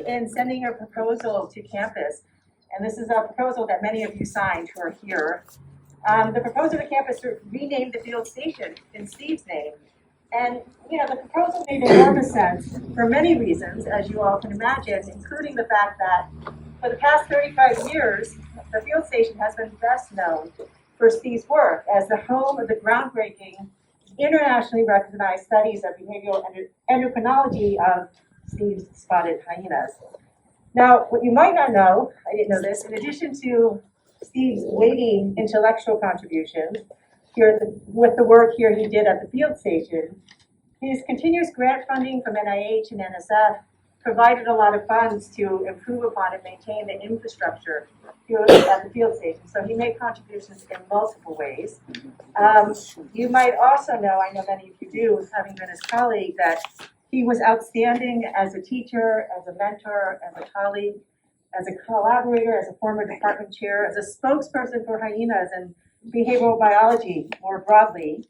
in sending a proposal to campus, and this is a proposal that many of you signed who are here. The proposal to campus to rename the field station in Steve's name. And the proposal made enormous sense for many reasons, as you all can imagine, including the fact that for the past 35 years, the field station has been best known for Steve's work as the home of the groundbreaking, internationally recognized studies of behavioral endocrinology of Steve's spotted hyenas. Now, what you might not know, I didn't know this, in addition to Steve's weighty intellectual contributions here with the work here he did at the field station, his continuous grant funding from NIH and NSF provided a lot of funds to improve upon and maintain the infrastructure here at the field station. So he made contributions in multiple ways. You might also know, I know many of you do, having been his colleague, that he was outstanding as a teacher, as a mentor, as a colleague, as a collaborator, as a former department chair, as a spokesperson for hyenas and behavioral biology more broadly.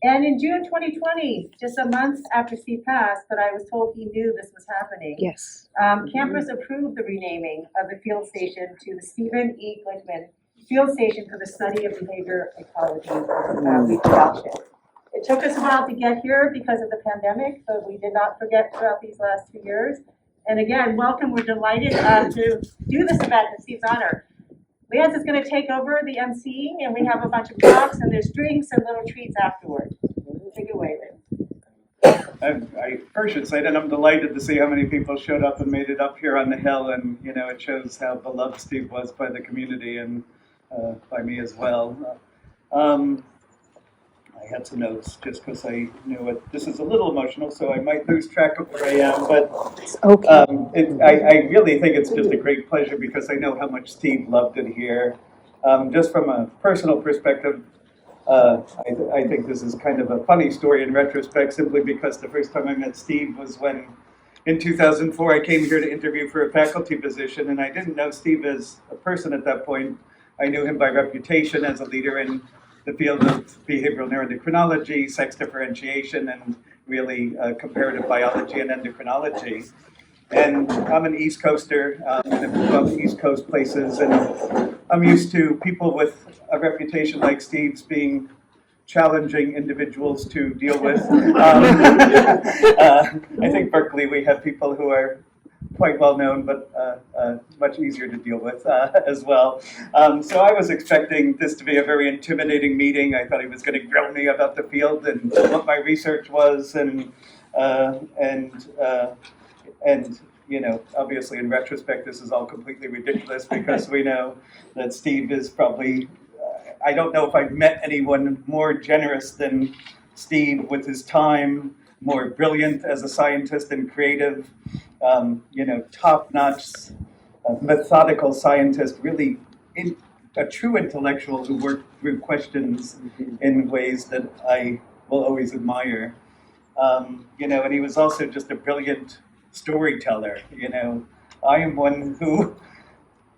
And in June 2020, just a month after Steve passed, but I was told he knew this was happening. Yes. Campus approved the renaming of the field station to the Stephen E. Glickman Field Station for the Study of Behavior Ecology and Reproduction. It took us a while to get here because of the pandemic, but we did not forget throughout these last 2 years. And again, welcome. We're delighted to do this event in Steve's honor. Leanne is going to take over the emceeing, and we have a bunch of talks, and there's drinks and little treats afterward. Take it away, Lynn. I first should say that I'm delighted to see how many people showed up and made it up here on the hill, and it shows how beloved Steve was by the community and by me as well. I had some notes just because I knew this is a little emotional, so I might lose track of where I am. But I really think it's just a great pleasure because I know how much Steve loved it here. Just from a personal perspective, I think this is kind of a funny story in retrospect, simply because the first time I met Steve was when, in 2004, I came here to interview for a faculty position, and I didn't know Steve as a person at that point. I knew him by reputation as a leader in the field of behavioral neuroendocrinology, sex differentiation, and really comparative biology and endocrinology. And I'm an East Coaster, and I've moved up to East Coast places, and I'm used to people with a reputation like Steve's being challenging individuals to deal with. I think Berkeley, we have people who are quite well known, but much easier to deal with as well. So I was expecting this to be a very intimidating meeting. I thought he was going to grill me about the field and what my research was, and obviously in retrospect, this is all completely ridiculous because we know that Steve is probably, I don't know if I've met anyone more generous than Steve with his time, more brilliant as a scientist and creative, top-notch, methodical scientist, really a true intellectual who worked through questions in ways that I will always admire. And he was also just a brilliant storyteller. I am one who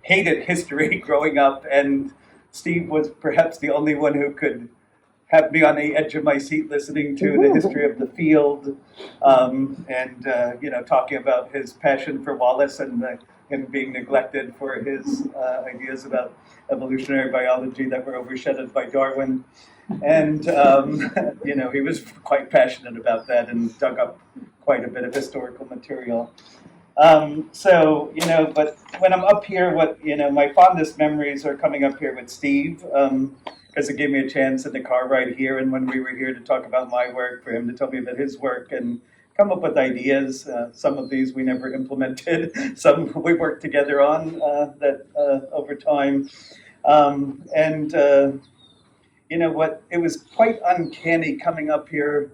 hated history growing up, and Steve was perhaps the only one who could have me on the edge of my seat listening to the history of the field, and talking about his passion for Wallace and him being neglected for his ideas about evolutionary biology that were overshadowed by Darwin. And, he was quite passionate about that and dug up quite a bit of historical material. But when I'm up here, my fondest memories are coming up here with Steve, because it gave me a chance in the car ride here, and when we were here to talk about my work, for him to tell me about his work and come up with ideas. Some of these we never implemented. Some we worked together on over time. It was quite uncanny coming up here.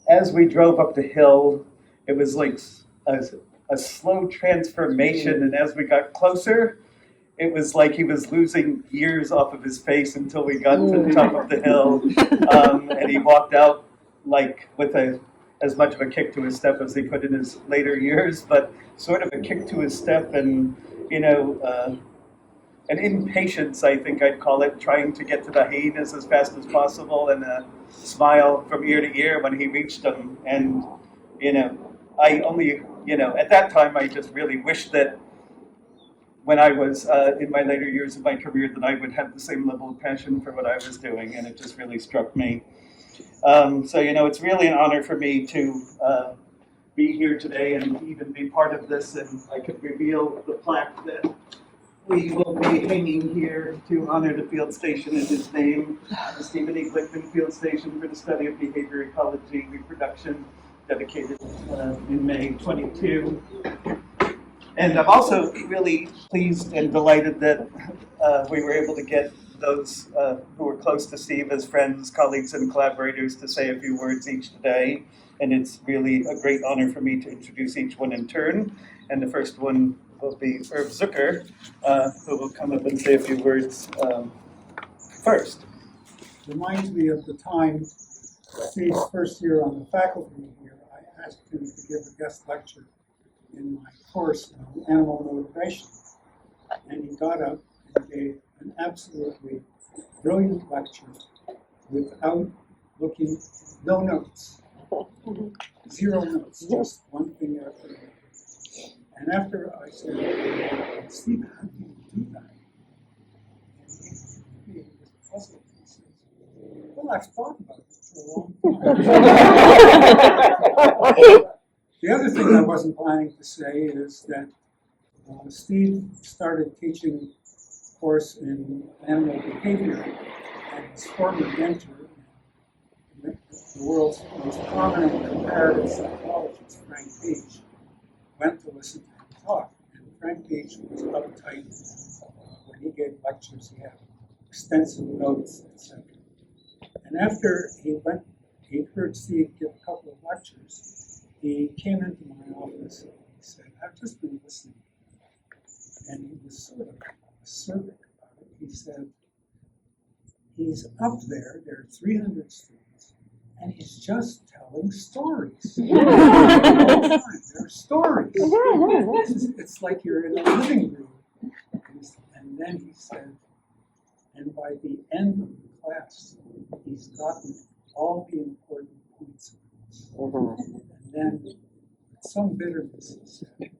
As we drove up the hill, it was like a slow transformation, and as we got closer, it was like he was losing years off of his face until we got to the top of the hill, and he walked out like with as much of a kick to his step as he could in his later years, but sort of a kick to his step and, an impatience, I think I'd call it, trying to get to the hyenas as fast as possible, and a smile from ear to ear when he reached them. And, I only, at that time, I just really wished that when I was in my later years of my career that I would have the same level of passion for what I was doing, and it just really struck me. So, it's really an honor for me to be here today and even be part of this, and I could reveal the plaque that we will be hanging here to honor the field station in his name, the Stephen E. Glickman Field Station for the Study of Behavior, Ecology, Reproduction, dedicated in May 22. And I'm also really pleased and delighted that we were able to get those who were close to Steve as friends, colleagues, and collaborators to say a few words each today. And it's really a great honor for me to introduce each one in turn. And the first one will be Irv Zucker, who will come up and say a few words first. Reminds me of the time Steve's first year on the faculty here. I asked him to give a guest lecture in my course on animal motivation. And he got up and gave an absolutely brilliant lecture without looking, no notes, 0 notes, just one thing after another. And after I said, Steve, how do you do that? And he was puzzled. He says, well, I've thought about it for a long time. The other thing I wasn't planning to say is that Steve started teaching a course in animal behavior, and his former mentor, the world's most prominent comparative psychologist, Frank Beach, went to listen to him talk. And Frank Beach was uptight when he gave lectures. He had extensive notes, etc. And after he heard Steve give a couple of lectures, he came into my office and he said, I've just been listening. And he was sort of acerbic about it. He said, he's up there are 300 students, and he's just telling stories. All the time. There are stories. It's like you're in a living room. And then he said, and by the end of the class, he's gotten all the important points across. And then, with some bitterness, he said,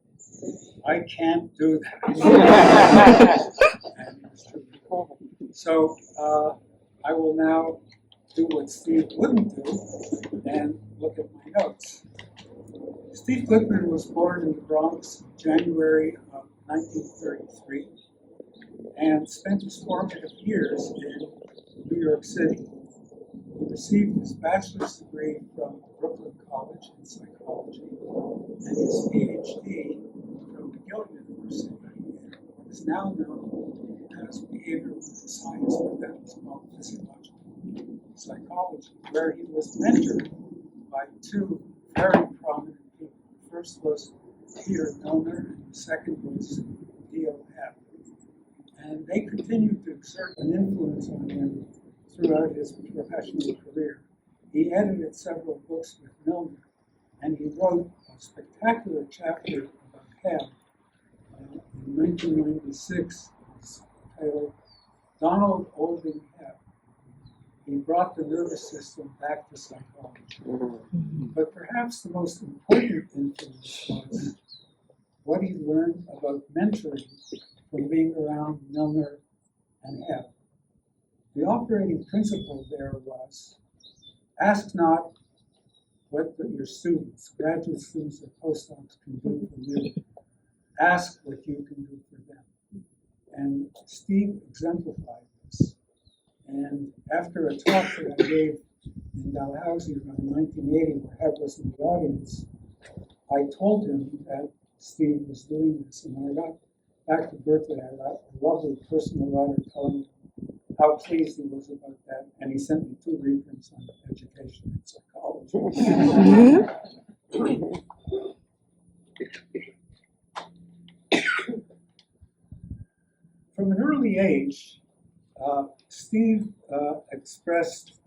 I can't do that. And it was true. So I will now do what Steve wouldn't do and look at my notes. Steve Glickman was born in the Bronx in January of 1933 and spent his formative years in New York City. He received his bachelor's degree from Brooklyn College in psychology and his PhD from McGill University in what is now known as behavioral science, but then was called physiological psychology, where he was mentored by 2 very prominent people. The first was Peter Milner, and the second was D.O. Hebb. And they continued to exert an influence on him throughout his professional career. He edited several books with Milner, and he wrote a spectacular chapter about Hebb in 1996. It's titled Donald Olding Hebb. He brought the nervous system back to psychology. But perhaps the most important influence was what he learned about mentoring from being around Milner and Hebb. The operating principle there was, ask not what your students, graduate students or postdocs can do for you, ask what you can do for them. And Steve exemplified this. And after a talk that I gave in Dalhousie around 1980, where Hebb was in the audience, I told him that Steve was doing this. And when I got back to Berkeley, I got a lovely personal letter telling him how pleased he was about that. And he sent me 2 reprints on education and psychology. From an early age, Steve expressed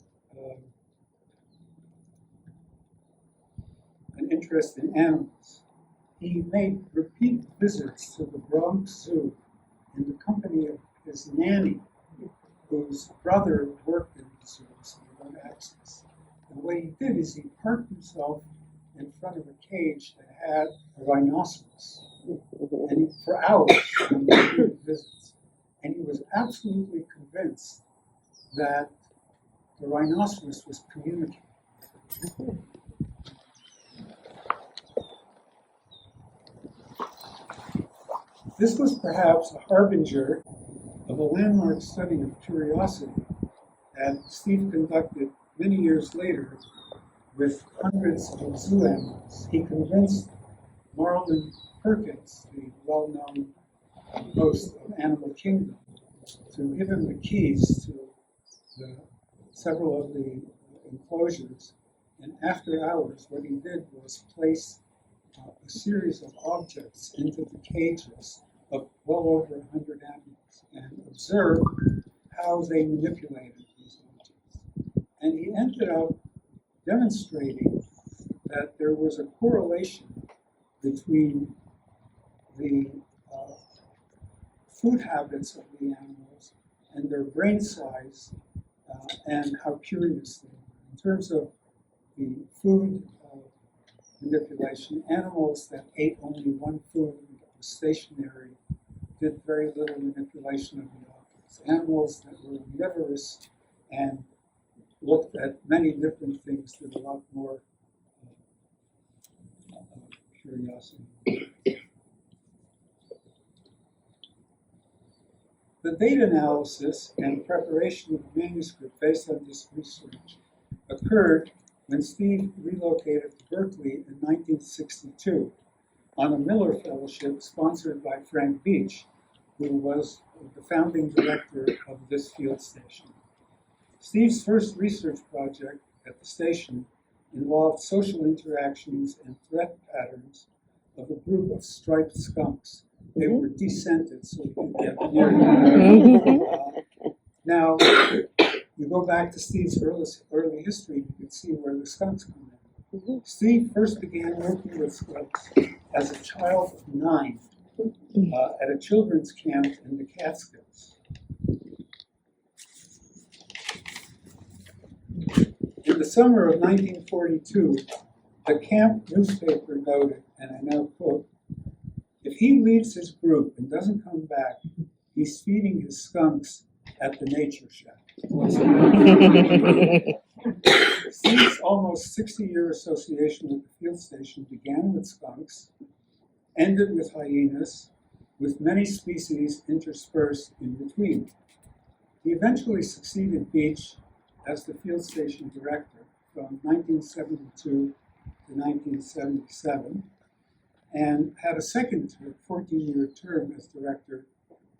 an interest in animals. He made repeat visits to the Bronx Zoo in the company of his nanny, whose brother worked in the zoo, so he had access. And what he did is he parked himself in front of a cage that had a rhinoceros, and for hours when he was doing visits, and he was absolutely convinced that the rhinoceros was communicating. This was perhaps a harbinger of a landmark study of curiosity that Steve conducted many years later with hundreds of zoo animals. He convinced Marlon Perkins, the well-known host of Animal Kingdom, to give him the keys to several of the enclosures. And after hours, what he did was place a series of objects into the cages of well over 100 animals and observe how they manipulated these objects. And he ended up demonstrating that there was a correlation between the food habits of the animals and their brain size and how curious they were. In terms of the food manipulation, animals that ate only one food that was stationary did very little manipulation of the objects. Animals that were omnivorous and looked at many different things did a lot more curiosity. The data analysis and preparation of the manuscript based on this research occurred when Steve relocated to Berkeley in 1962 on a Miller Fellowship sponsored by Frank Beach, who was the founding director of this field station. Steve's first research project at the station involved social interactions and threat patterns of a group of striped skunks. They were descented so you could get near them. Now, you go back to Steve's early history, you can see where the skunks come in. Steve first began working with skunks as a child of 9 at a children's camp in the Catskills. In the summer of 1942, the camp newspaper noted, and I now quote, "If he leaves his group and doesn't come back, he's feeding his skunks at the nature shack." Steve's almost 60-year association with the field station began with skunks, ended with hyenas, with many species interspersed in between. He eventually succeeded Beach as the field station director from 1972 to 1977, and had a second 14-year term as director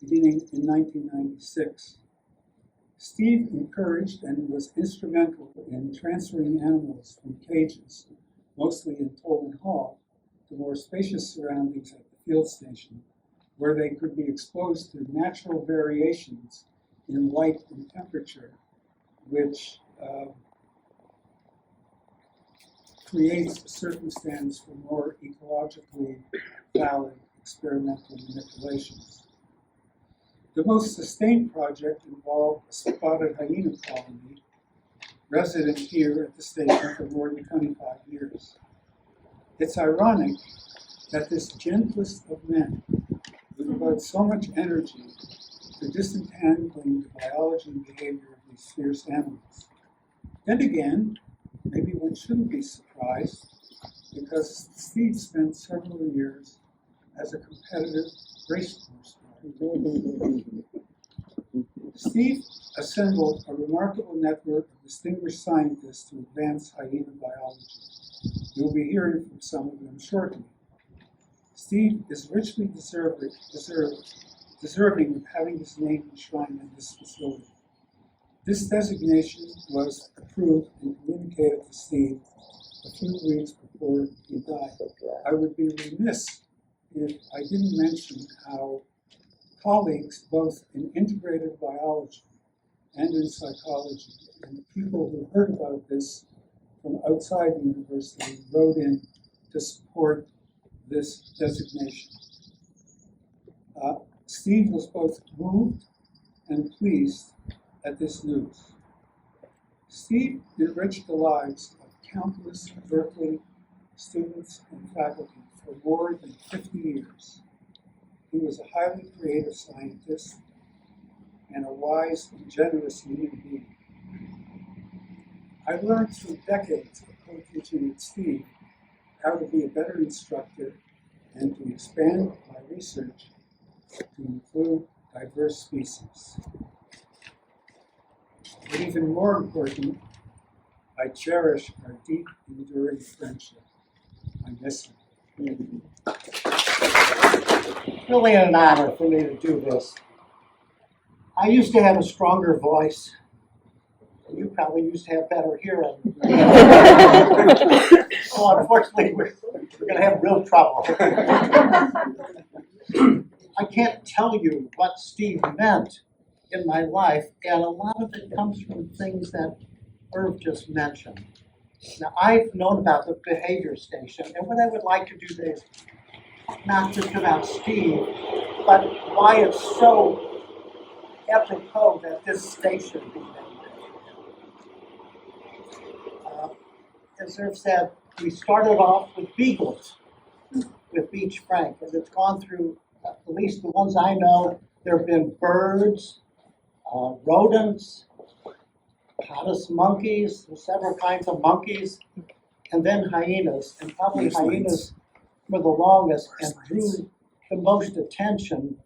beginning in 1996. Steve encouraged and was instrumental in transferring animals from cages, mostly in Tolan Hall, to more spacious surroundings at the field station, where they could be exposed to natural variations in light and temperature, which creates a circumstance for more ecologically valid experimental manipulations. The most sustained project involved a spotted hyena colony resident here at the station for more than 25 years. It's ironic that this gentlest of men would devote so much energy to disentangling the biology and behavior of these fierce animals. Then again, maybe one shouldn't be surprised, because Steve spent several years as a competitive racehorse rider. Steve assembled a remarkable network of distinguished scientists to advance hyena biology. You'll be hearing from some of them shortly. Steve is richly deserving of having his name enshrined in this facility. This designation was approved and communicated to Steve a few weeks before he died. I would be remiss if I didn't mention how colleagues, both in integrative biology and in psychology, and people who heard about this from outside the university wrote in to support this designation. Steve was both moved and pleased at this news. Steve enriched the lives of countless Berkeley students and faculty for more than 50 years. He was a highly creative scientist and a wise and generous human being. I learned through decades of co-teaching with Steve how to be a better instructor and to expand my research to include diverse species. But even more important, I cherish our deep, enduring friendship. I miss him. It's really an honor for me to do this. I used to have a stronger voice. And you probably used to have better hearing. So unfortunately, we're going to have real trouble. I can't tell you what Steve meant in my life, and a lot of it comes from things that Irv just mentioned. Now, I've known about the behavior station, and what I would like to do today is not just about Steve, but why it's so apropos that this station be named. As Irv said, we started off with beagles, with Beach Frank, and it's gone through, at least the ones I know, there have been birds, rodents, Caddis monkeys, several kinds of monkeys, and then hyenas, and probably hyenas were the longest and drew the most attention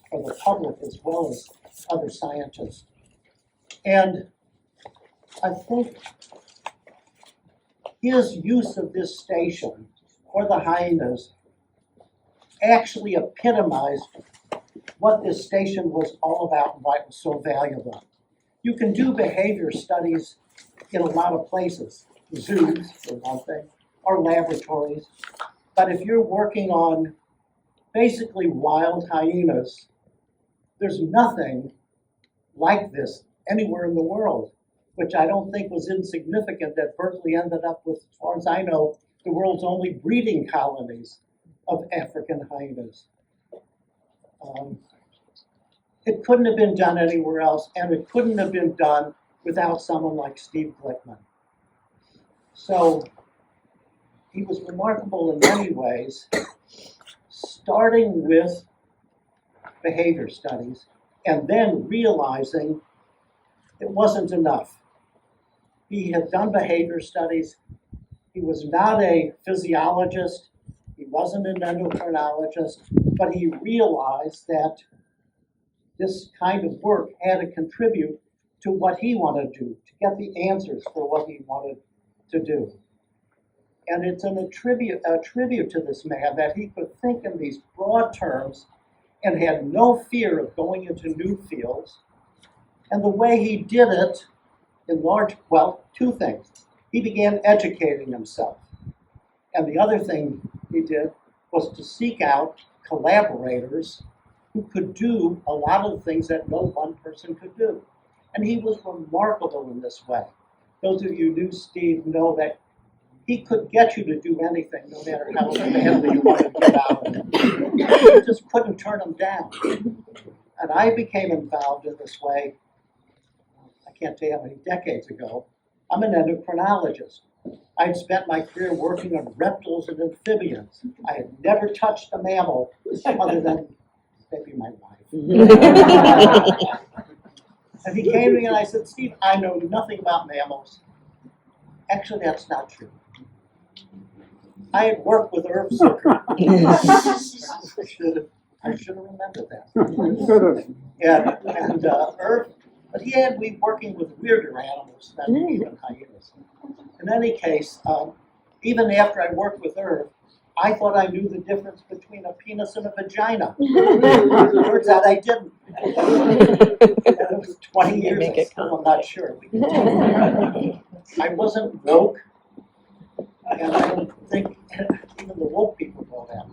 for the public as well as other scientists. And I think his use of this station for the hyenas actually epitomized what this station was all about and why it was so valuable. You can do behavior studies in a lot of places, zoos for one thing, or laboratories, but if you're working on basically wild hyenas, there's nothing like this anywhere in the world, which I don't think was insignificant that Berkeley ended up with, as far as I know, the world's only breeding colonies of African hyenas. It couldn't have been done anywhere else, and it couldn't have been done without someone like Steve Glickman. So he was remarkable in many ways, starting with behavior studies and then realizing it wasn't enough. He had done behavior studies. He was not a physiologist. He wasn't an endocrinologist, but he realized that this kind of work had to contribute to what he wanted to do, to get the answers for what he wanted to do. And it's a tribute to this man that he could think in these broad terms and had no fear of going into new fields. And the way he did it, in large, well, two things. He began educating himself. And the other thing he did was to seek out collaborators who could do a lot of the things that no one person could do. And he was remarkable in this way. Those of you who knew Steve know that he could get you to do anything, no matter how badly you wanted to get out of it. You just couldn't turn him down. And I became involved in this way, I can't tell you how many decades ago. I'm an endocrinologist. I had spent my career working on reptiles and amphibians. I had never touched a mammal other than maybe my wife. And he came to me and I said, Steve, I know nothing about mammals. Actually, that's not true. I had worked with Irv Zucker. I should have remembered that. And Irv, but he had me working with weirder animals than even hyenas. In any case, even after I worked with Irv, I thought I knew the difference between a penis and a vagina. Turns out I didn't. And it was 20 years ago, I'm not sure. I wasn't woke, and I don't think even the woke people know that.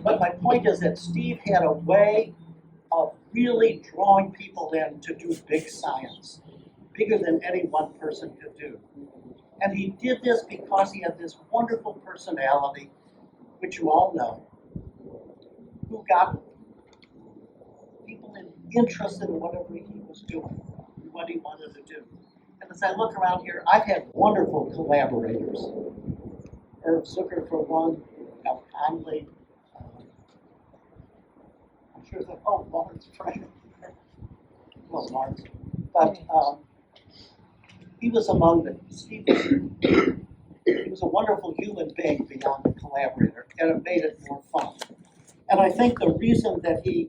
But my point is that Steve had a way of really drawing people in to do big science, bigger than any one person could do. And he did this because he had this wonderful personality, which you all know, who got people interested in whatever he was doing, what he wanted to do. And as I look around here, I've had wonderful collaborators. Irv Zucker for one, Al Conley. I'm sure that, oh, Lawrence Frank. Well, Lawrence. But he was among them. Steve he was a wonderful human being beyond the collaborator, and it made it more fun. And I think the reason that he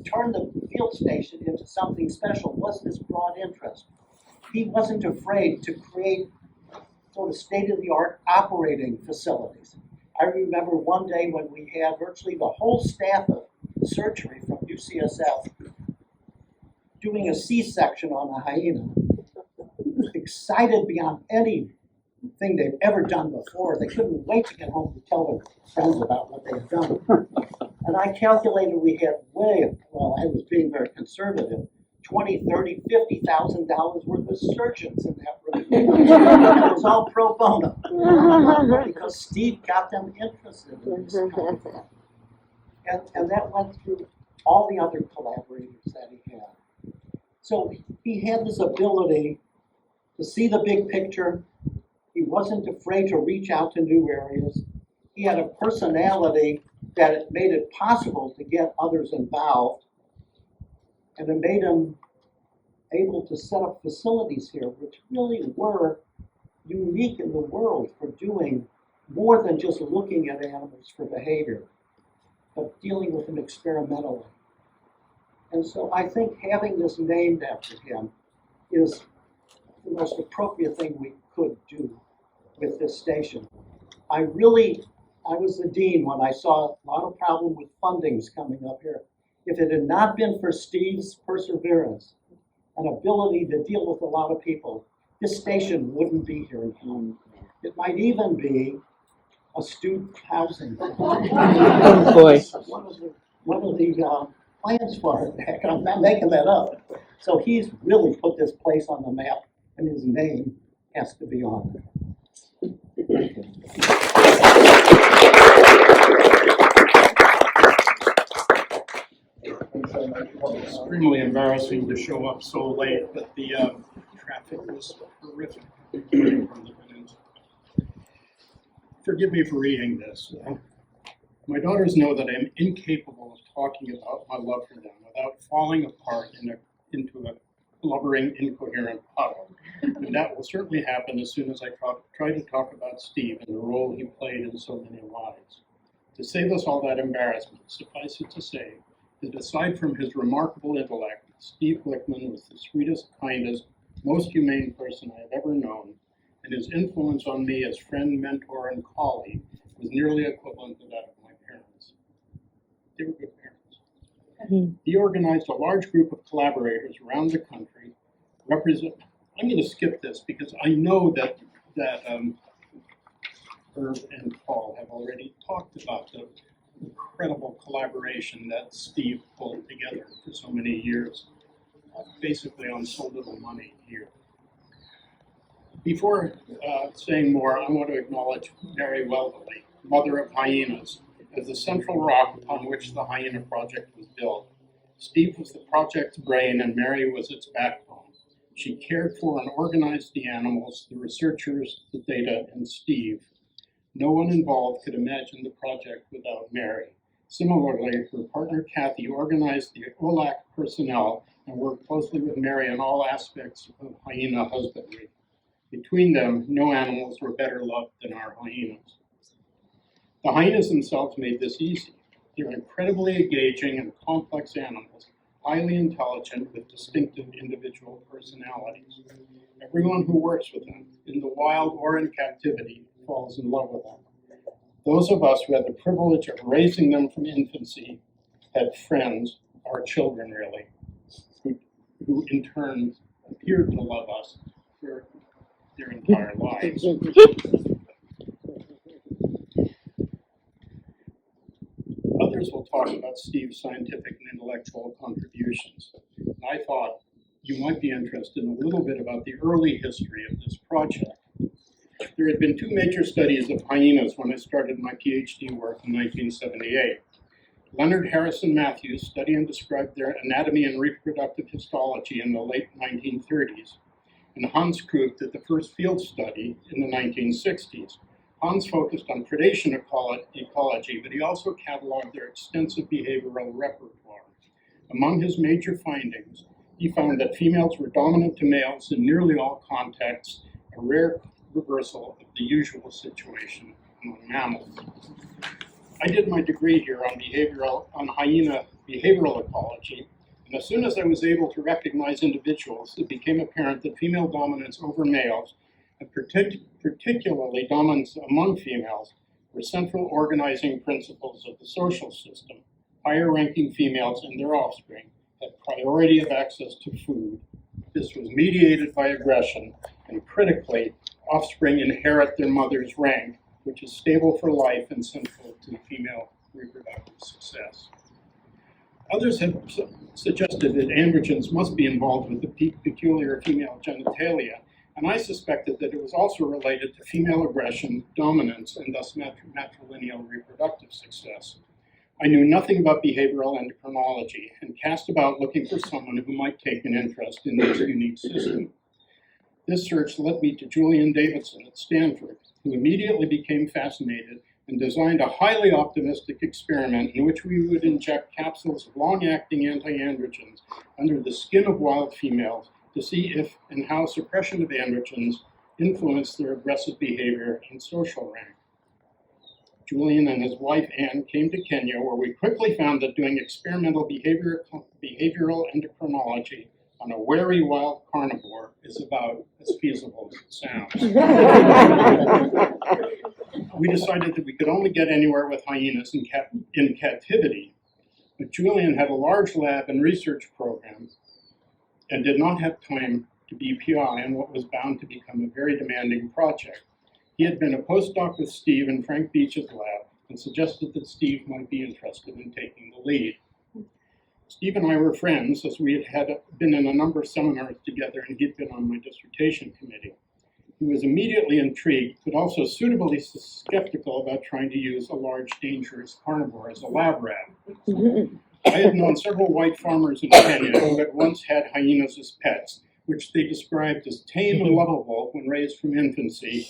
turned the field station into something special was this broad interest. He wasn't afraid to create sort of state-of-the-art operating facilities. I remember one day when we had virtually the whole staff of surgery from UCSF doing a C-section on a hyena, excited beyond anything they've ever done before. They couldn't wait to get home to tell their friends about what they had done. And I calculated we had well, I was being very conservative, $20, $30, $50,000 worth of surgeons in that room. And it was all pro bono. Because Steve got them interested in this kind of thing. And that went through all the other collaborators that he had. So he had this ability to see the big picture. He wasn't afraid to reach out to new areas. He had a personality that it made it possible to get others involved. And it made him able to set up facilities here, which really were unique in the world for doing more than just looking at animals for behavior, but dealing with them experimentally. And so I think having this named after him is the most appropriate thing we could do with this station. I was the dean when I saw a lot of problem with fundings coming up here. If it had not been for Steve's perseverance and ability to deal with a lot of people, this station wouldn't be here in town. It might even be a student housing. Oh, boy. One of the plans for it back. I'm not making that up. So he's really put this place on the map, and his name has to be on it. Extremely embarrassing to show up so late, but the traffic was horrific. Forgive me for reading this. My daughters know that I'm incapable of talking about my love for them without falling apart into a blubbering, incoherent puddle. And that will certainly happen as soon as I try to talk about Steve and the role he played in so many lives. To save us all that embarrassment, suffice it to say that aside from his remarkable intellect, Steve Glickman was the sweetest, kindest, most humane person I have ever known, and his influence on me as friend, mentor, and colleague was nearly equivalent to that of my parents. They were good parents. He organized a large group of collaborators around the country. I'm going to skip this because I know that Herb and Paul have already talked about the incredible collaboration that Steve pulled together for so many years, basically on so little money here. Before saying more, I want to acknowledge Mary Wellesley, mother of hyenas, as the central rock upon which the Hyena Project was built. Steve was the project's brain and Mary was its backbone. She cared for and organized the animals, the researchers, the data, and Steve. No one involved could imagine the project without Mary. Similarly, her partner Kathy organized the OLAC personnel and worked closely with Mary on all aspects of hyena husbandry. Between them, no animals were better loved than our hyenas. The hyenas themselves made this easy. They're incredibly engaging and complex animals, highly intelligent with distinctive individual personalities. Everyone who works with them, in the wild or in captivity, falls in love with them. Those of us who had the privilege of raising them from infancy had friends, our children really, who in turn appeared to love us for their entire lives. Others will talk about Steve's scientific and intellectual contributions. And I thought you might be interested in a little bit about the early history of this project. There had been two major studies of hyenas when I started my PhD work in 1978. Leonard Harrison Matthews studied and described their anatomy and reproductive histology in the late 1930s, and Hans Krupp did the first field study in the 1960s. Hans focused on predation ecology, but he also cataloged their extensive behavioral repertoire. Among his major findings, he found that females were dominant to males in nearly all contexts, a rare reversal of the usual situation among mammals. I did my degree here on hyena behavioral ecology, and as soon as I was able to recognize individuals, it became apparent that female dominance over males, and particularly dominance among females, were central organizing principles of the social system. Higher ranking females and their offspring had priority of access to food. This was mediated by aggression, and critically, offspring inherit their mother's rank, which is stable for life and central to female reproductive success. Others have suggested that androgens must be involved with the peculiar female genitalia, and I suspected that it was also related to female aggression, dominance, and thus matrilineal reproductive success. I knew nothing about behavioral endocrinology and cast about looking for someone who might take an interest in this unique system. This search led me to Julian Davidson at Stanford, who immediately became fascinated and designed a highly optimistic experiment in which we would inject capsules of long-acting anti-androgens under the skin of wild females to see if and how suppression of androgens influenced their aggressive behavior and social rank. Julian and his wife Anne came to Kenya, where we quickly found that doing experimental behavioral endocrinology on a wary wild carnivore is about as feasible as it sounds. We decided that we could only get anywhere with hyenas in captivity, but Julian had a large lab and research program and did not have time to be PI on what was bound to become a very demanding project. He had been a postdoc with Steve in Frank Beach's lab and suggested that Steve might be interested in taking the lead. Steve and I were friends, as we had been in a number of seminars together, and he'd been on my dissertation committee. He was immediately intrigued, but also suitably skeptical about trying to use a large, dangerous carnivore as a lab rat. I had known several white farmers in Kenya who had once had hyenas as pets, which they described as tame and lovable when raised from infancy,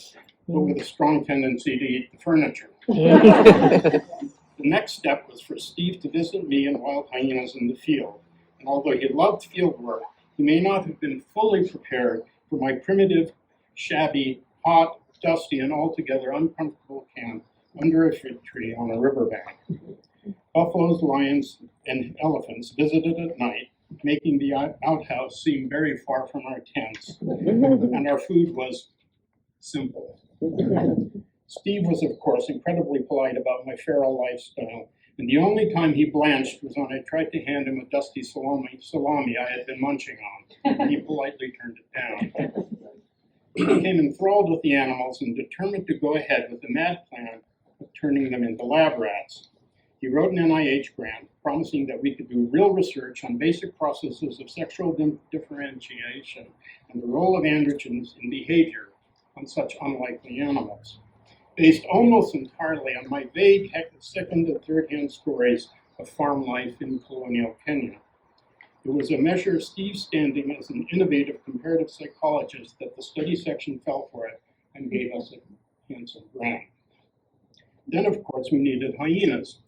but with a strong tendency to eat the furniture. The next step was for Steve to visit me and wild hyenas in the field. And although he loved field work, he may not have been fully prepared for my primitive, shabby, hot, dusty, and altogether uncomfortable camp under a fig tree on a riverbank. Buffaloes, lions, and elephants visited at night, making the outhouse seem very far from our tents, and our food was simple. Steve was, of course, incredibly polite about my feral lifestyle, and the only time he blanched was when I tried to hand him a dusty salami I had been munching on, and he politely turned it down. He became enthralled with the animals and determined to go ahead with the mad plan of turning them into lab rats. He wrote an NIH grant promising that we could do real research on basic processes of sexual differentiation and the role of androgens in behavior on such unlikely animals, based almost entirely on my vague second and third-hand stories of farm life in colonial Kenya. It was a measure of Steve's standing as an innovative comparative psychologist that the study section fell for it and gave us a handsome grant. Then, of course, we needed hyenas.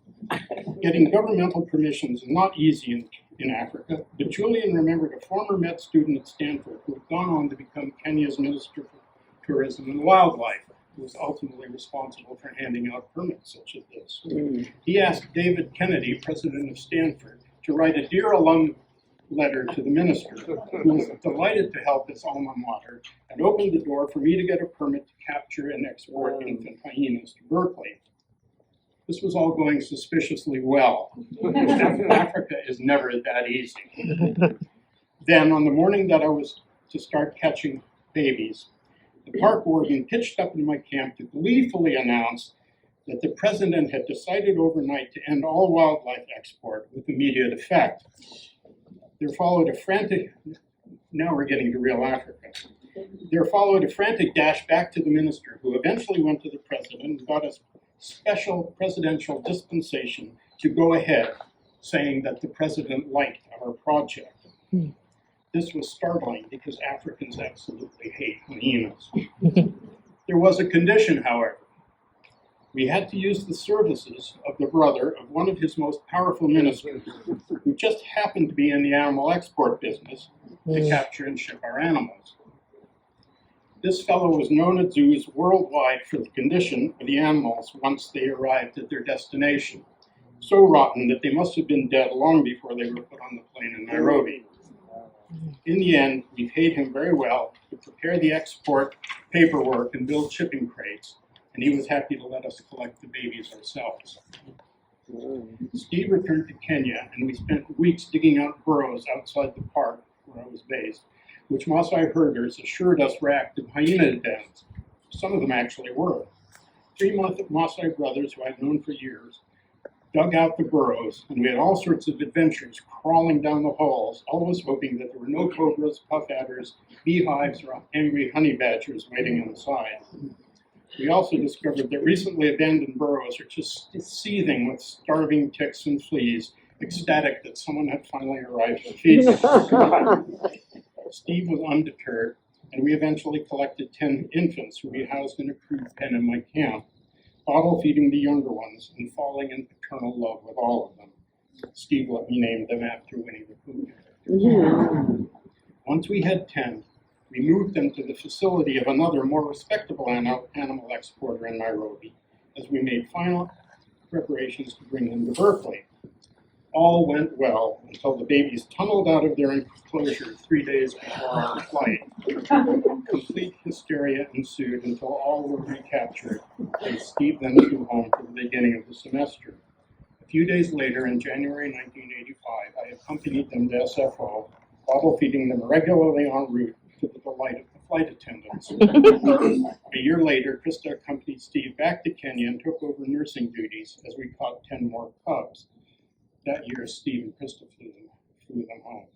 Getting governmental permissions is not easy in Africa, but Julian remembered a former med student at Stanford who had gone on to become Kenya's Minister for Tourism and Wildlife, who was ultimately responsible for handing out permits such as this. He asked David Kennedy, president of Stanford, to write a Dear Alum letter to the minister, who was delighted to help his alma mater and opened the door for me to get a permit to capture and export infant hyenas to Berkeley. This was all going suspiciously well. Africa is never that easy. Then, on the morning that I was to start catching babies, the park warden pitched up in my camp to gleefully announce that the president had decided overnight to end all wildlife export with immediate effect. There followed a frantic, now we're getting to real Africa. There followed a frantic dash back to the minister, who eventually went to the president and got a special presidential dispensation to go ahead, saying that the president liked our project. This was startling because Africans absolutely hate hyenas. There was a condition, however. We had to use the services of the brother of one of his most powerful ministers, who just happened to be in the animal export business, to capture and ship our animals. This fellow was known at zoos worldwide for the condition of the animals once they arrived at their destination. So rotten that they must have been dead long before they were put on the plane in Nairobi. In the end, we paid him very well to prepare the export paperwork and build shipping crates, and he was happy to let us collect the babies ourselves. Steve returned to Kenya, and we spent weeks digging out burrows outside the park where I was based, which Maasai herders assured us were active hyena dens. Some of them actually were. 3 Maasai brothers who I'd known for years dug out the burrows, and we had all sorts of adventures crawling down the halls, always hoping that there were no cobras, puff adders, beehives, or angry honey badgers waiting inside. We also discovered that recently abandoned burrows are just seething with starving ticks and fleas, ecstatic that someone had finally arrived to feed them. Steve was undeterred, and we eventually collected 10 infants who we housed in a crude pen in my camp, bottle feeding the younger ones and falling in paternal love with all of them. Steve let me name them after Winnie the Pooh. Once we had 10, we moved them to the facility of another, more respectable animal exporter in Nairobi, as we made final preparations to bring them to Berkeley. All went well until the babies tunneled out of their enclosure 3 days before our flight. Complete hysteria ensued until all were recaptured, and Steve then flew home for the beginning of the semester. A few days later, in January 1985, I accompanied them to SFO, bottle feeding them regularly en route to the delight of the flight attendants. A year later, Krista accompanied Steve back to Kenya and took over nursing duties as we caught 10 more cubs. That year, Steve and Krista flew them home.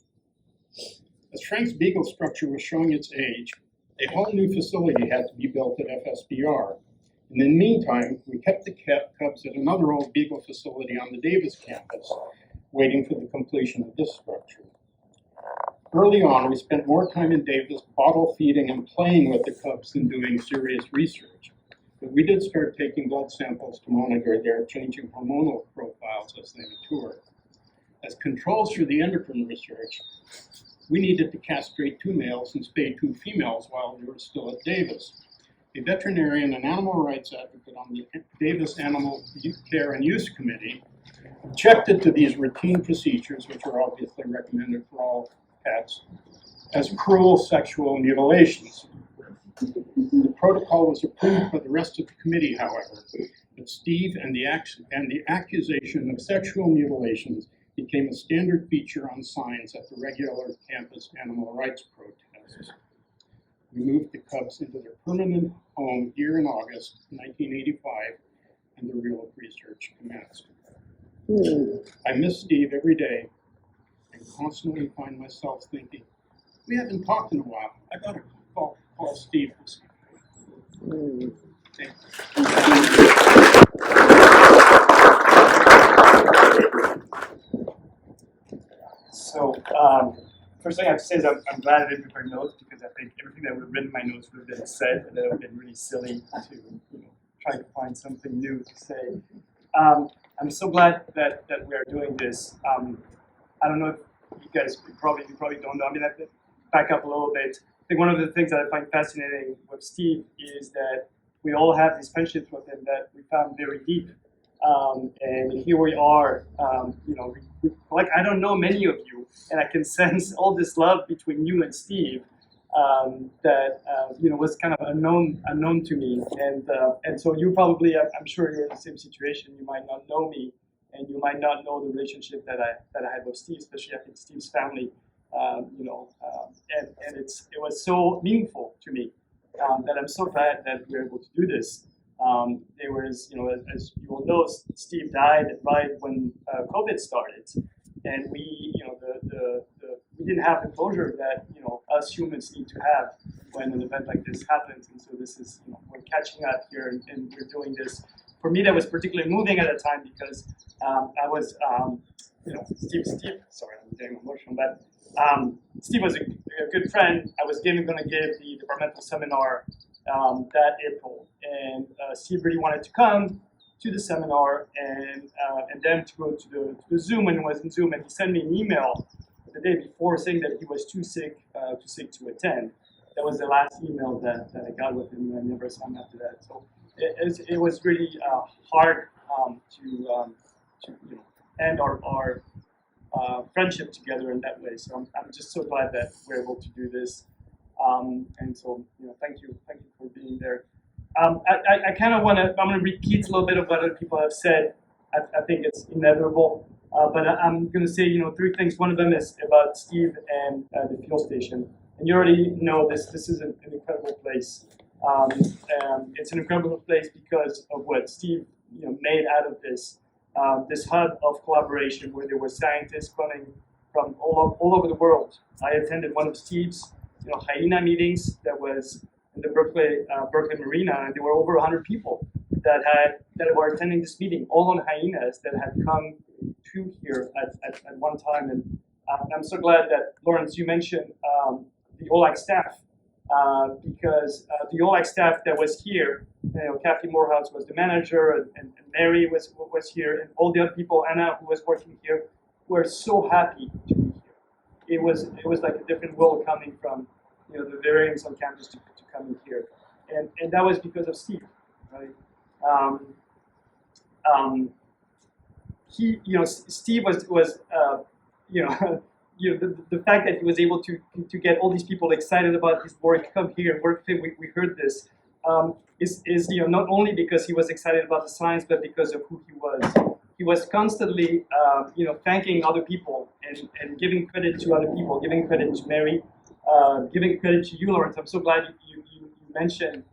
As Frank's beagle structure was showing its age, a whole new facility had to be built at FSBR. In the meantime, we kept the cubs at another old beagle facility on the Davis campus, waiting for the completion of this structure. Early on, we spent more time in Davis bottle feeding and playing with the cubs than doing serious research. But we did start taking blood samples to monitor their changing hormonal profiles as they mature. As controls for the endocrine research, we needed to castrate 2 males and spay 2 females while we were still at Davis. A veterinarian and animal rights advocate on the Davis Animal Care and Use Committee objected to these routine procedures, which are obviously recommended for all pets, as cruel sexual mutilations. The protocol was approved by the rest of the committee, however, but Steve and the accusation of sexual mutilations became a standard feature on signs at the regular campus animal rights protests. We moved the cubs into their permanent home here in August 1985, and the real research commenced. I miss Steve every day and constantly find myself thinking, we haven't talked in a while. I gotta call Steve this evening. Thank So, first thing I have to say is I'm glad I didn't prepare notes because I think everything that would have written in my notes would have been said, and it would have been really silly to try to find something new to say. I'm so glad that we are doing this. I don't know if you guys probably don't know. I mean, I have to back up a little bit. I think one of the things that I find fascinating with Steve is that we all have these friendships with him that we found very deep. And here we are, like I don't know many of you, and I can sense all this love between you and Steve that was kind of unknown to me, and so you probably, I'm sure you're in the same situation. You might not know me, and you might not know the relationship that I had with Steve, especially I think Steve's family, and it was so meaningful to me that I'm so glad that we're able to do this. There was, as you all know, Steve died right when COVID started, and we didn't have the closure that us humans need to have when an event like this happens. And so this is, we're catching up here, and we're doing this. For me, that was particularly moving at the time because I was Steve, sorry, I'm getting emotional, but Steve was a good friend. I was going to give the departmental seminar that April, and Steve really wanted to come to the seminar and then to go to the Zoom, and it was in Zoom, and he sent me an email the day before saying that he was too sick to attend. That was the last email that I got with him, and I never saw him after that. So it was really hard to end our friendship together in that way. So I'm just so glad that we're able to do this. And so thank you for being there. I kind of I'm going to repeat a little bit of what other people have said. I think it's inevitable, but I'm going to say three things. One of them is about Steve and the fuel station. And you already know this. This is an incredible place. It's an incredible place because of what Steve made out of this. This hub of collaboration where there were scientists coming from all over the world. I attended one of Steve's hyena meetings that was in the Berkeley Marina, and there were over 100 people that were attending this meeting, all on hyenas that had come to here at one time. And I'm so glad that, Lawrence, you mentioned the OLAC staff, because the OLAC staff that was here, Kathy Morehouse was the manager, and Mary was here, and all the other people, Anna, who was working here, were so happy to be here. It was like a different world coming from the variants on campus to coming here, and that was because of Steve, right? Steve was the fact that he was able to get all these people excited about his work, come here and work with him. We heard this is not only because he was excited about the science, but because of who he was. He was constantly thanking other people and giving credit to other people, giving credit to Mary, giving credit to you, Lawrence. I'm so glad you mentioned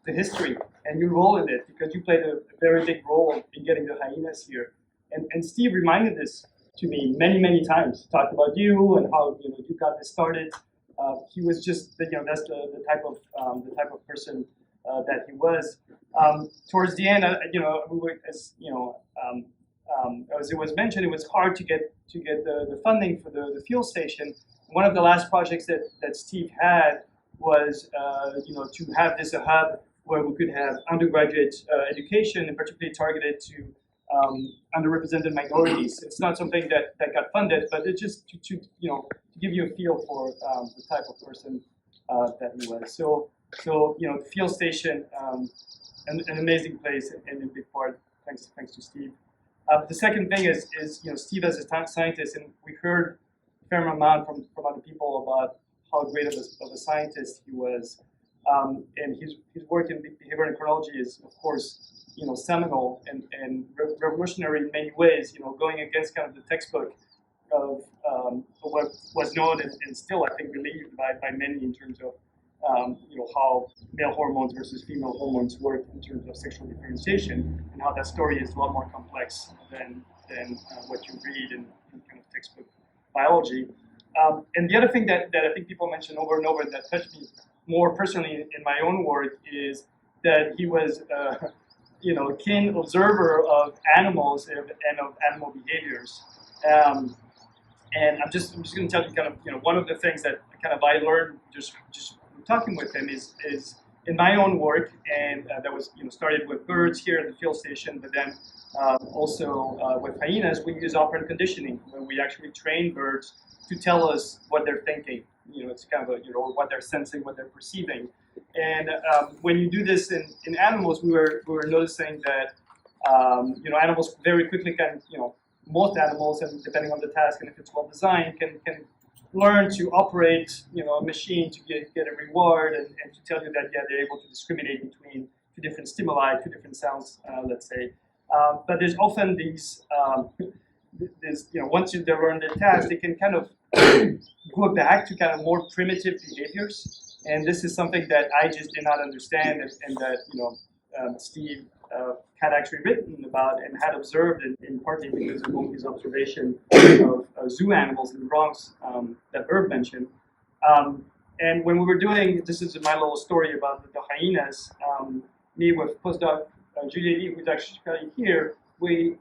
the history and your role in it, because you played a very big role in getting the hyenas here. And Steve reminded this to me many times. Talked about you and how you got this started. He was just that's the type of person that he was. Towards the end, we were, as it was mentioned, it was hard to get the funding for the fuel station. One of the last projects that Steve had was to have this a hub where we could have undergraduate education, and particularly targeted to underrepresented minorities. It's not something that got funded, but it's just to give you a feel for the type of person that he was. So the fuel station, an amazing place, and in big part thanks to Steve. The second thing is Steve as a scientist, and we heard a fair amount from other people about how great of a scientist he was. And his work in behavioral endocrinology is, of course, seminal and revolutionary in many ways. Going against kind of the textbook of what was known and still, I think, believed by many in terms of how male hormones versus female hormones work in terms of sexual differentiation, and how that story is a lot more complex than what you read in kind of textbook biology. And the other thing that I think people mention over and over that touched me more personally in my own work is that he was a keen observer of animals and of animal behaviors. And I'm just going to tell you kind of one of the things that kind of I learned just talking with him is in my own work, and that was started with birds here at the fuel station, but then also with hyenas, we use operant conditioning, where we actually train birds to tell us what they're thinking. It's kind of what they're sensing, what they're perceiving. And when you do this in animals, we were noticing that animals very quickly can most animals, and depending on the task and if it's well designed, can learn to operate a machine to get a reward and to tell you that they're able to discriminate between two different stimuli, two different sounds, let's say. But there's often these once they learn the task, they can kind of go back to kind of more primitive behaviors, and this is something that I just did not understand, and that Steve had actually written about and had observed, in partly because of his observation of zoo animals in the Bronx that Herb mentioned. And when we were doing, this is my little story about the hyenas, me with postdoc Julia Lee, who's actually here, we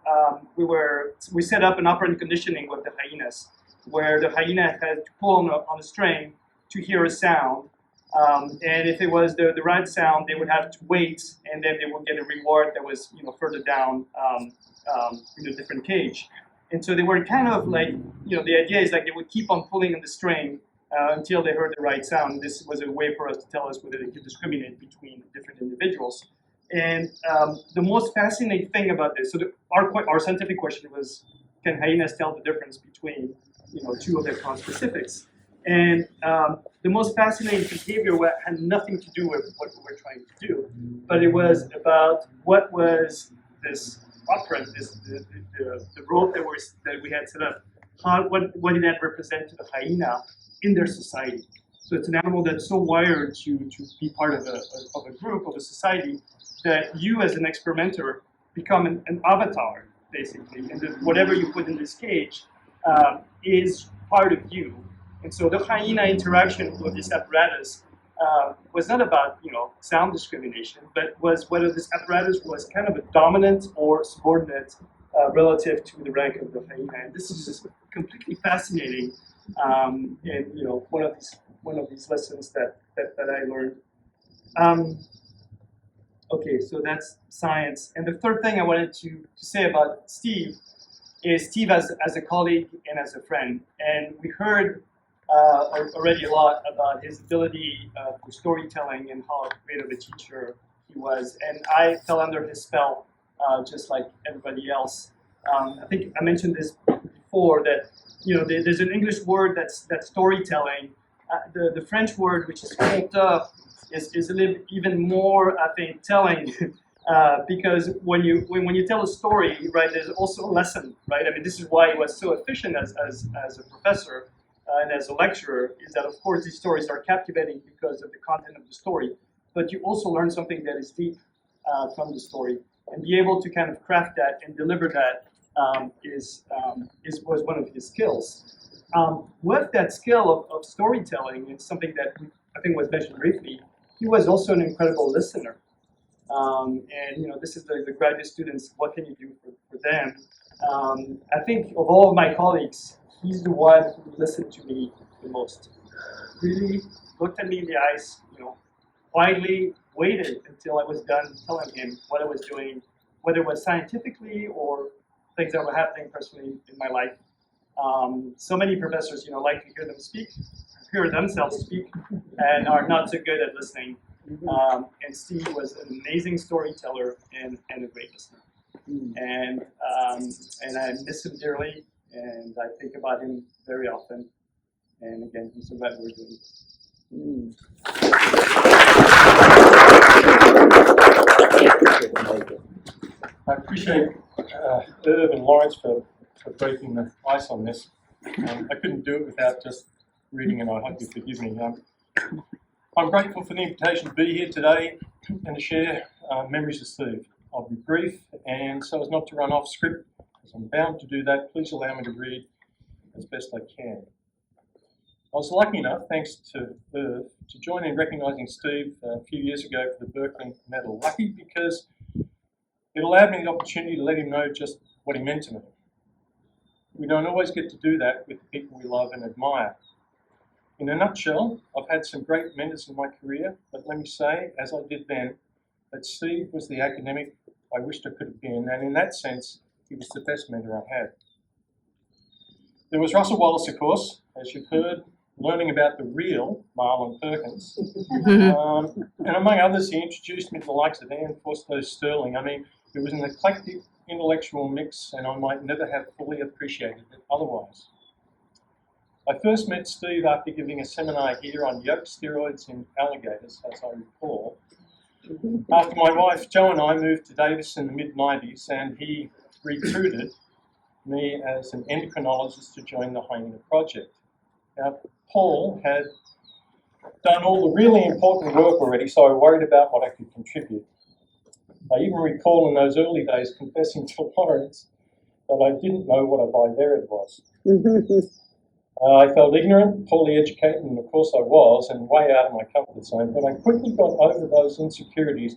set up an operant conditioning with the hyenas, where the hyena had to pull on a string to hear a sound. And if it was the right sound, they would have to wait, and then they would get a reward that was further down in a different cage. And so they were kind of like, the idea is like they would keep on pulling on the string until they heard the right sound. This was a way for us to tell us whether they could discriminate between different individuals. And the most fascinating thing about this, so our scientific question was, can hyenas tell the difference between two of their conspecifics? And the most fascinating behavior had nothing to do with what we were trying to do, but it was about what was this operant, the rope that we had set up. What did that represent to the hyena in their society? So it's an animal that's so wired to be part of a group, of a society, that you as an experimenter become an avatar, basically, and that whatever you put in this cage is part of you. And so the hyena interaction with this apparatus was not about sound discrimination, but was whether this apparatus was kind of a dominant or subordinate relative to the rank of the hyena. And this is just completely fascinating, and one of these lessons that I learned. Okay, so that's science. And the third thing I wanted to say about Steve is Steve as a colleague and as a friend. And we heard already a lot about his ability for storytelling and how creative a teacher he was. And I fell under his spell just like everybody else. I think I mentioned this before, that there's an English word that's storytelling. The French word, which is conteur, is a little even more, I think, telling, because when you tell a story, right, there's also a lesson, right? I mean, this is why he was so efficient as a professor and as a lecturer, is that of course these stories are captivating because of the content of the story, but you also learn something that is deep from the story, and be able to kind of craft that and deliver that was one of his skills. With that skill of storytelling, it's something that I think was mentioned briefly. He was also an incredible listener. And this is the graduate students, what can you do for them? I think of all of my colleagues, he's the one who listened to me the most. Really looked at me in the eyes, quietly waited until I was done telling him what I was doing, whether it was scientifically or things that were happening personally in my life. So many professors, like to hear themselves speak, and are not so good at listening. And Steve was an amazing storyteller and a great listener. And I miss him dearly, and I think about him very often. And again, I'm so glad we're doing this. I appreciate Irv and Lawrence for breaking the ice on this. I couldn't do it without just reading, and I hope you forgive me. I'm grateful for the invitation to be here today and to share memories of Steve. I'll be brief, and so as not to run off script, because I'm bound to do that, please allow me to read as best I can. I was lucky enough, thanks to Irv, to join in recognising Steve a few years ago for the Berkeley Medal. Lucky because it allowed me the opportunity to let him know just what he meant to me. We don't always get to do that with the people we love and admire. In a nutshell, I've had some great mentors in my career, but let me say, as I did then, that Steve was the academic I wished I could have been, and in that sense, he was the best mentor I had. There was Russell Wallace, of course, as you've heard, learning about the real Marlon Perkins. And among others, he introduced me to the likes of Ian Forster-Sterling. I mean, it was an eclectic intellectual mix, and I might never have fully appreciated it otherwise. I first met Steve after giving a seminar here on yolk steroids in alligators, as I recall. After my wife Jo and I moved to Davis in the mid-90s, and he recruited me as an endocrinologist to join the Hyena Project. Now, Paul had done all the really important work already, so I worried about what I could contribute. I even recall in those early days confessing to Lawrence that I didn't know what a bivalent was. I felt ignorant, poorly educated, and of course I was, and way out of my comfort zone, but I quickly got over those insecurities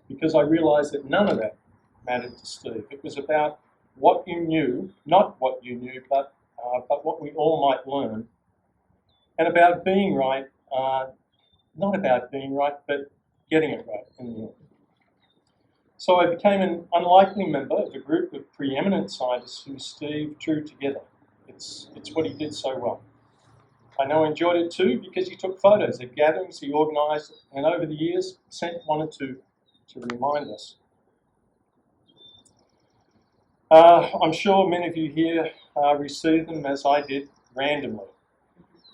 because I realised that none of that mattered to Steve. It was about what you knew, not what you knew, but what we all might learn, and about being right, not about being right, but getting it right in the end. So I became an unlikely member of a group of preeminent scientists who Steve drew together. It's what he did so well. I know he enjoyed it too because he took photos at gatherings he organised and over the years sent one or two to remind us. I'm sure many of you here received them as I did randomly.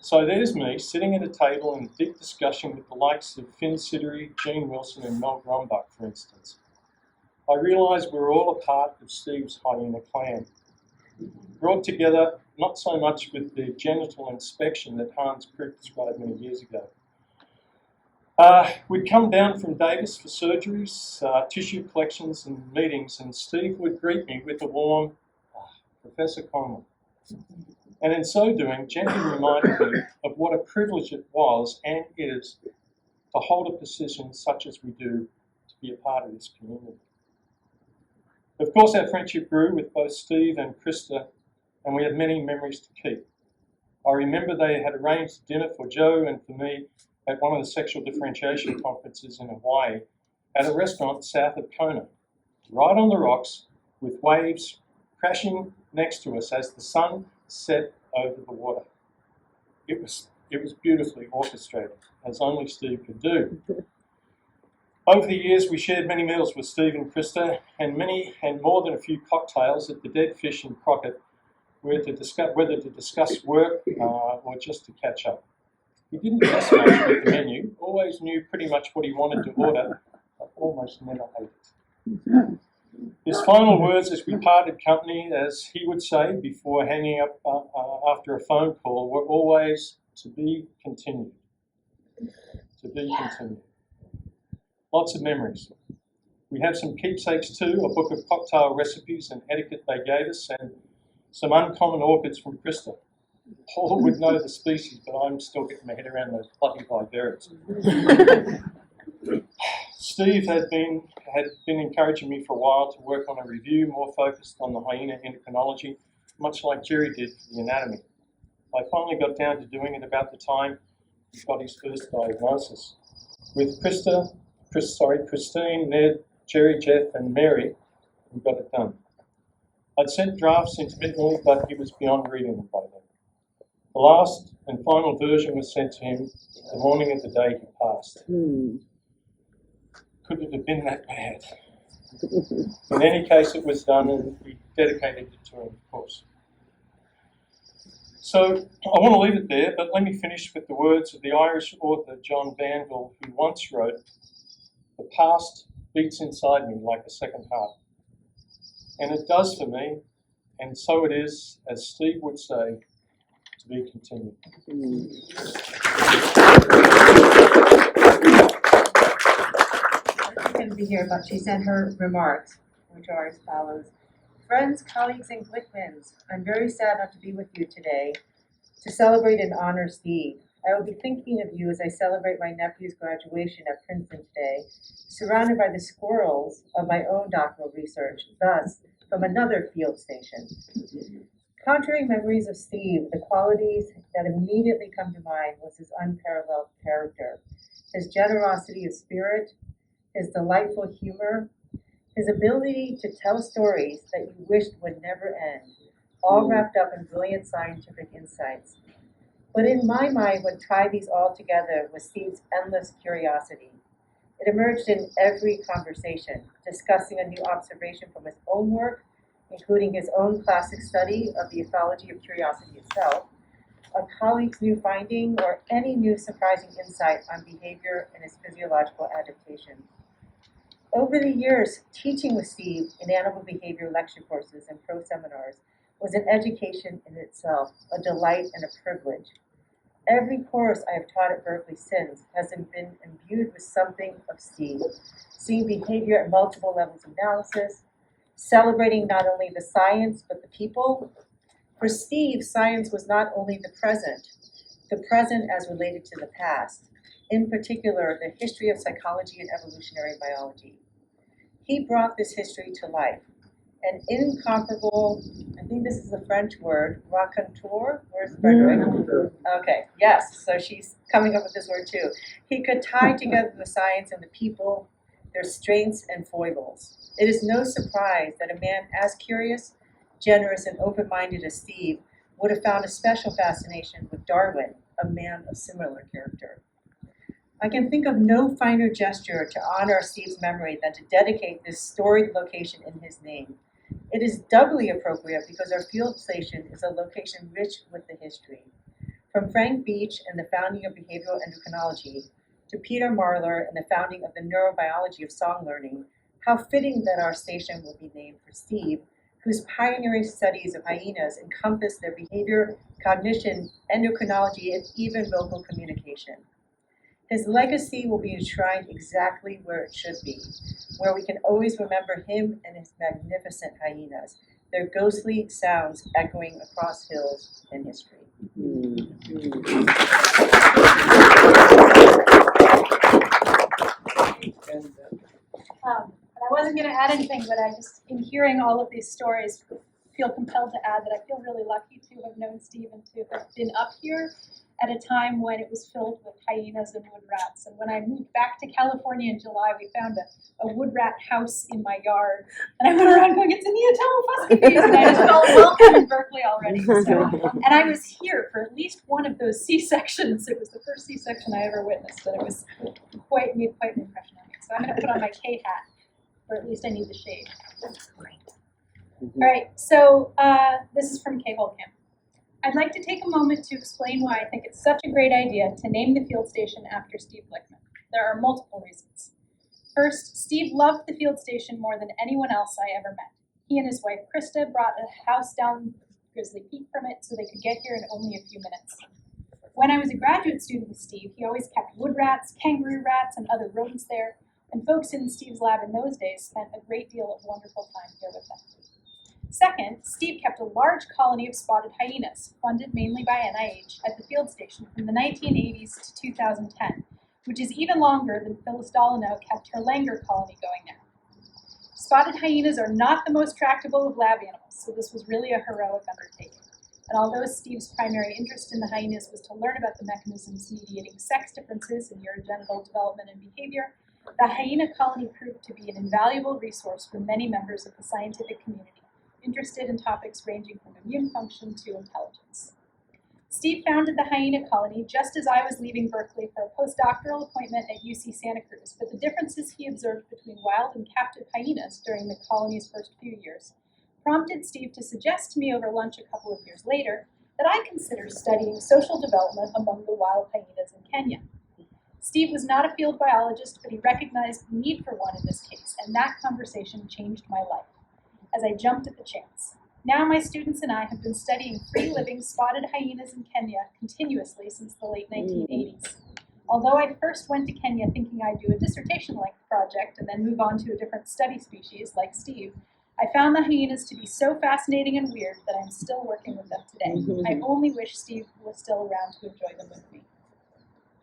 So there's me sitting at a table in a deep discussion with the likes of Finn Siddery, Gene Wilson and Mel Grumbach, for instance. I realised we're all a part of Steve's hyena clan, brought together not so much with the genital inspection that Hans Crick described many years ago. We'd come down from Davis for surgeries, tissue collections and meetings, and Steve would greet me with a warm, Professor Conlon. And in so doing, gently reminded me of what a privilege it was and is to hold a position such as we do, to be a part of this community. Of course, our friendship grew with both Steve and Krista, and we have many memories to keep. I remember they had arranged dinner for Joe and for me at one of the sexual differentiation conferences in Hawaii at a restaurant south of Kona, right on the rocks with waves crashing next to us as the sun set over the water. It was beautifully orchestrated, as only Steve could do. Over the years, we shared many meals with Steve and Krista, and many and more than a few cocktails at the Dead Fish in Crockett, whether to discuss work or just to catch up. He didn't mess much with the menu, always knew pretty much what he wanted to order, but almost never ate it. His final words as we parted company, as he would say before hanging up after a phone call, were always to be continued. To be continued. Lots of memories. We have some keepsakes too, a book of cocktail recipes and etiquette they gave us, and some uncommon orchids from Krista. Paul would know the species, but I'm still getting my head around those bloody viberias. Steve had been encouraging me for a while to work on a review more focused on the hyena endocrinology, much like Jerry did for the anatomy. I finally got down to doing it about the time he got his first diagnosis. With Christine, Ned, Jerry, Jeff, and Mary, we got it done. I'd sent drafts intermittently, but he was beyond reading them by then. The last and final version was sent to him the morning of the day he passed. Could it have been that bad? In any case, it was done, and we dedicated it to him, of course. So I want to leave it there, but let me finish with the words of the Irish author John Banville, who once wrote, "The past beats inside me like a second heart." And it does for me, and so it is, as Steve would say, to be continued. She couldn't be here, but she sent her remarks, which are as follows. Friends, colleagues, and Glickmans, I'm very sad not to be with you today to celebrate and honor Steve. I will be thinking of you as I celebrate my nephew's graduation at Princeton today, surrounded by the squirrels of my own doctoral research, thus from another field station. Conjuring memories of Steve, the qualities that immediately come to mind was his unparalleled character, his generosity of spirit, his delightful humor, his ability to tell stories that you wished would never end, all wrapped up in brilliant scientific insights. But in my mind, what tied these all together was Steve's endless curiosity. It emerged in every conversation, discussing a new observation from his own work, including his own classic study of the ethology of curiosity itself, a colleague's new finding, or any new surprising insight on behavior and its physiological adaptation. Over the years, teaching with Steve in animal behavior lecture courses and pro seminars was an education in itself, a delight and a privilege. Every course I have taught at Berkeley since has been imbued with something of Steve, seeing behavior at multiple levels of analysis, celebrating not only the science, but the people. For Steve, science was not only the present as related to the past, in particular, the history of psychology and evolutionary biology. He brought this history to life. An incomparable, I think this is a French word, raconteur. Where's Frederick? Okay, yes, so she's coming up with this word too. He could tie together the science and the people, their strengths and foibles. It is no surprise that a man as curious, generous, and open-minded as Steve would have found a special fascination with Darwin, a man of similar character. I can think of no finer gesture to honor Steve's memory than to dedicate this storied location in his name. It is doubly appropriate because our field station is a location rich with the history. From Frank Beach and the founding of behavioral endocrinology to Peter Marler and the founding of the neurobiology of song learning, how fitting that our station will be named for Steve, whose pioneering studies of hyenas encompass their behavior, cognition, endocrinology, and even vocal communication. His legacy will be enshrined exactly where it should be, where we can always remember him and his magnificent hyenas, their ghostly sounds echoing across hills and history. And I wasn't going to add anything, but I just, in hearing all of these stories, feel compelled to add that I feel really lucky to have known Steve and to have been up here at a time when it was filled with hyenas and wood rats. And when I moved back to California in July, we found a wood rat house in my yard. And I went around going, it's a Neotoma and I just felt welcome in Berkeley already. So, and I was here for at least one of those C-sections. It was the first C-section I ever witnessed, and it was made quite an impression on me. So I'm going to put on my K hat, or at least I need the shade. All right, so this is from K. Holcamp. I'd like to take a moment to explain why I think it's such a great idea to name the field station after Steve Glickman. There are multiple reasons. First, Steve loved the field station more than anyone else I ever met. He and his wife Krista brought a house down Grizzly Peak from it so they could get here in only a few minutes. When I was a graduate student with Steve, he always kept wood rats, kangaroo rats, and other rodents there, and folks in Steve's lab in those days spent a great deal of wonderful time here with them. Second, Steve kept a large colony of spotted hyenas, funded mainly by NIH, at the field station from the 1980s to 2010, which is even longer than Phyllis Dolino kept her Langer colony going there. Spotted hyenas are not the most tractable of lab animals, so this was really a heroic undertaking. And although Steve's primary interest in the hyenas was to learn about the mechanisms mediating sex differences in urogenital development and behavior, the hyena colony proved to be an invaluable resource for many members of the scientific community, interested in topics ranging from immune function to intelligence. Steve founded the hyena colony just as I was leaving Berkeley for a postdoctoral appointment at UC Santa Cruz, but the differences he observed between wild and captive hyenas during the colony's first few years prompted Steve to suggest to me over lunch a couple of years later that I consider studying social development among the wild hyenas in Kenya. Steve was not a field biologist, but he recognized the need for one in this case, and that conversation changed my life as I jumped at the chance. Now my students and I have been studying free-living spotted hyenas in Kenya continuously since the late 1980s. Although I first went to Kenya thinking I'd do a dissertation-length project and then move on to a different study species like Steve, I found the hyenas to be so fascinating and weird that I'm still working with them today. I only wish Steve was still around to enjoy them with me.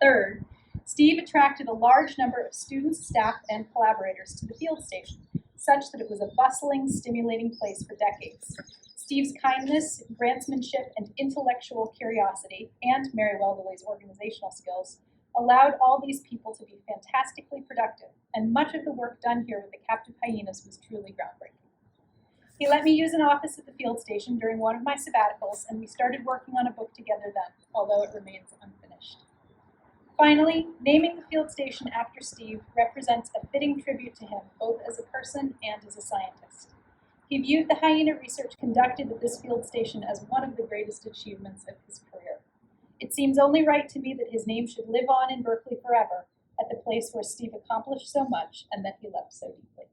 Third, Steve attracted a large number of students, staff, and collaborators to the field station, such that it was a bustling, stimulating place for decades. Steve's kindness, grantsmanship, and intellectual curiosity, and Mary Welderly's organizational skills, allowed all these people to be fantastically productive, and much of the work done here with the captive hyenas was truly groundbreaking. He let me use an office at the field station during one of my sabbaticals, and we started working on a book together then, although it remains unfinished. Finally, naming the field station after Steve represents a fitting tribute to him, both as a person and as a scientist. He viewed the hyena research conducted at this field station as one of the greatest achievements of his career. It seems only right to me that his name should live on in Berkeley forever, at the place where Steve accomplished so much and that he loved so deeply.